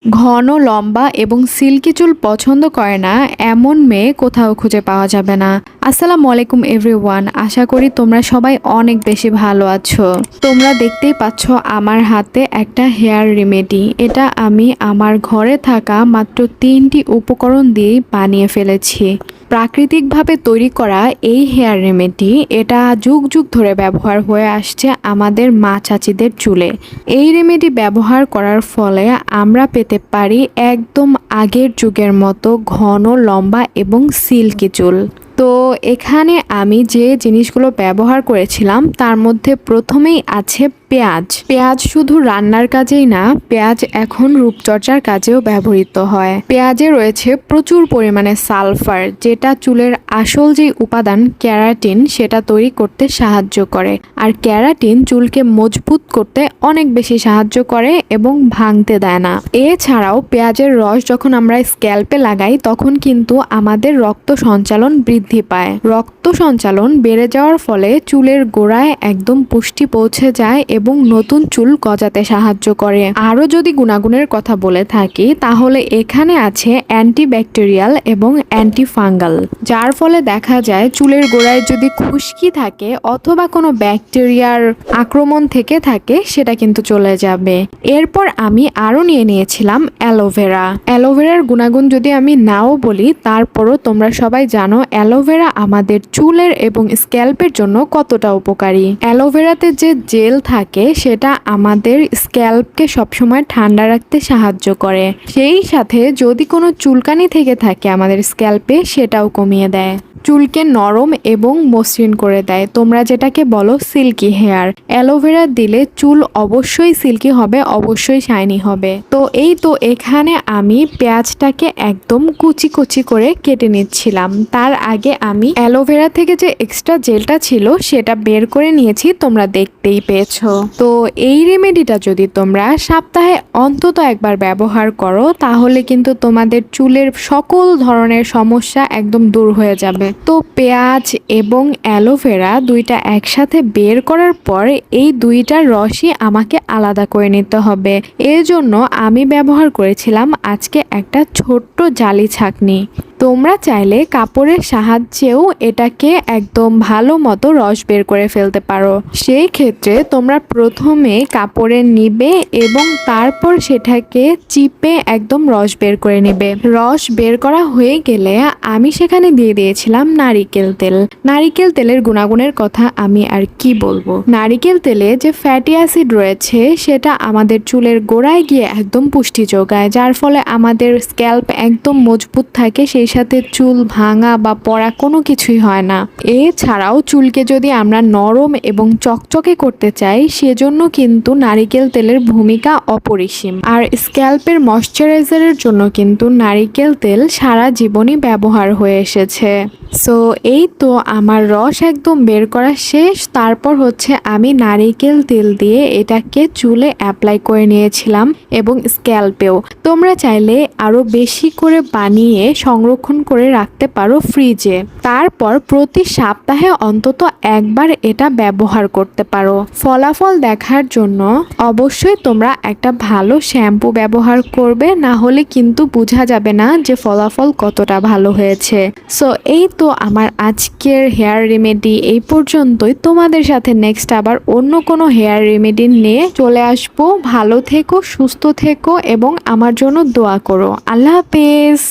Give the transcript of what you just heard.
ঘন লম্বা এবং সিল্কি চুল পছন্দ করে না এমন মেয়ে কোথাও খুঁজে পাওয়া যাবে না। আসসালামু আলাইকুম এভরিওয়ান, আশা করি তোমরা সবাই অনেক বেশি ভালো আছো। তোমরা দেখতেই পাচ্ছ আমার হাতে একটা হেয়ার রেমেডি। এটা আমি আমার ঘরে থাকা মাত্র 3টি উপকরণ দিয়েই বানিয়ে ফেলেছি। প্রাকৃতিকভাবে তৈরি করা এই হেয়ার রেমেডি এটা যুগ যুগ ধরে ব্যবহার হয়ে আসছে আমাদের মা চাচিদের চুলে। এই রেমেডি ব্যবহার করার ফলে আমরা পেতে পারি একদম আগের যুগের মতো ঘন লম্বা এবং সিল্কি চুল। তো এখানে আমি যে জিনিসগুলো ব্যবহার করেছিলাম তার মধ্যে প্রথমেই আছে পেঁয়াজ শুধু রান্নার কাজেই না, পেঁয়াজ এখন রূপচর্চার কাজেও ব্যবহৃত হয়। পেঁয়াজে রয়েছে প্রচুর পরিমাণে সালফার, যেটা চুলের আসল যে উপাদান ক্যারাটিন সেটা তৈরি করতে সাহায্য করে। আর ক্যারাটিন চুলকে মজবুত করতে অনেক বেশি সাহায্য করে এবং ভাঙতে দেয় না। এছাড়াও পেঁয়াজের রস যখন আমরা স্ক্যাল্পে লাগাই তখন কিন্তু আমাদের রক্ত সঞ্চালন বৃদ্ধি পায়। রক্ত সঞ্চালন বেড়ে যাওয়ার ফলে চুলের গোড়ায় একদম পুষ্টি পৌঁছে যায় এবং নতুন চুল গজাতে সাহায্য করে। আরও যদি গুণাগুণের কথা বলে থাকি তাহলে এখানে আছে অ্যান্টিব্যাকটেরিয়াল এবং অ্যান্টিফাঙ্গাল, যার ফলে দেখা যায় চুলের গোড়ায় যদি খুশকি থাকে অথবা কোনো ব্যাকটেরিয়ার আক্রমণ থেকে থাকে সেটা কিন্তু চলে যাবে। এরপর আমি আরও নিয়ে নিয়েছিলাম অ্যালোভেরার গুণাগুণ যদি আমি নাও বলি তারপরও তোমরা সবাই জানো অ্যালোভেরা আমাদের চুলের এবং স্ক্যাল্পের জন্য কতটা উপকারী। অ্যালোভেরাতে যে জেল থাকে সেটা আমাদের স্ক্যাল্পকে সবসময় ঠান্ডা রাখতে সাহায্য করে। সেই সাথে যদি কোনো চুলকানি থেকে থাকে আমাদের স্ক্যাল্পে সেটাও কমিয়ে দেয়। চুলকে নরম এবং মসৃণ করে দেয়, তোমরা যেটাকে বলো সিল্কি হেয়ার। অ্যালোভেরা দিলে চুল অবশ্যই সিল্কি হবে, অবশ্যই শাইনি হবে। তো এখানে আমি পেঁয়াজটাকে একদম কুচি কুচি করে কেটে নিচ্ছিলাম। তার আগে আমি অ্যালোভেরা থেকে যে এক্সট্রা জেলটা ছিল সেটা বের করে নিয়েছি, তোমরা দেখতেই পেয়েছো। তো এই রেমেডিটা যদি তোমরা সপ্তাহে অন্তত একবার ব্যবহার করো তাহলে কিন্তু তোমাদের চুলের সকল ধরনের সমস্যা একদম দূর হয়ে যাবে। তো পেঁয়াজ এবং অ্যালোভেরা দুইটা একসাথে বের করার পর এই দুইটার রসই আমাকে আলাদা করে নিতে হবে। এর জন্য আমি ব্যবহার করেছিলাম আজকে একটা ছোট্ট জালি ছাঁকনি। তোমরা চাইলে কাপড়ের সাহায্যেও এটাকে একদম ভালো মতো রস বের করে ফেলতে পারো। সেই ক্ষেত্রে তোমরা প্রথমে কাপড়ে নিবে এবং তারপর সেটাকে চিপে একদম রস বের করে নিবে। রস বের করা হয়ে গেলে আমি সেখানে দিয়ে দিয়েছিলাম নারিকেল তেলের গুণাগুণের কথা আমি আর কি বলবো। নারিকেল তেলে যে ফ্যাটি অ্যাসিড রয়েছে সেটা আমাদের চুলের গোড়ায় গিয়ে একদম পুষ্টি যোগায়, যার ফলে আমাদের স্ক্যাল্প একদম মজবুত থাকে, সেই সাথে চুল ভাঙা বা পড়া কোনো কিছুই হয় না। এছাড়াও চুলকে যদি আমরা নরম এবং চকচকে করতে চাই সেজন্য কিন্তু নারিকেল তেলের ভূমিকা অপরিসীম। আর স্ক্যাল্পের ময়শ্চারাইজারের জন্য কিন্তু নারিকেল তেল সারা জীবনই ব্যবহার হয়ে এসেছে। সো এই তো আমার রস একদম বের করা শেষ। তারপর হচ্ছে আমি নারিকেল তেল দিয়ে এটাকে চুলে অ্যাপ্লাই করে নিয়েছিলাম এবং স্ক্যাল্পেও। তোমরা চাইলে আরও বেশি করে বানিয়ে সংরক্ষণ করে রাখতে পারো ফ্রিজে। তারপর প্রতি সপ্তাহে অন্তত একবার এটা ব্যবহার করতে পারো। ফলাফল দেখার জন্য অবশ্যই তোমরা একটা ভালো শ্যাম্পু ব্যবহার করবে, না হলে কিন্তু বোঝা যাবে না যে ফলাফল কতটা ভালো হয়েছে। সো এই তো আমার আজকের হেয়ার রেমেডি এই পর্যন্তই। তোমাদের সাথে নেক্সট আবার অন্য কোনো হেয়ার রেমেডি নিয়ে চলে আসবো। ভালো থেকো, সুস্থ থেকো এবং আমার জন্য দোয়া করো। আল্লাহ হাফেজ।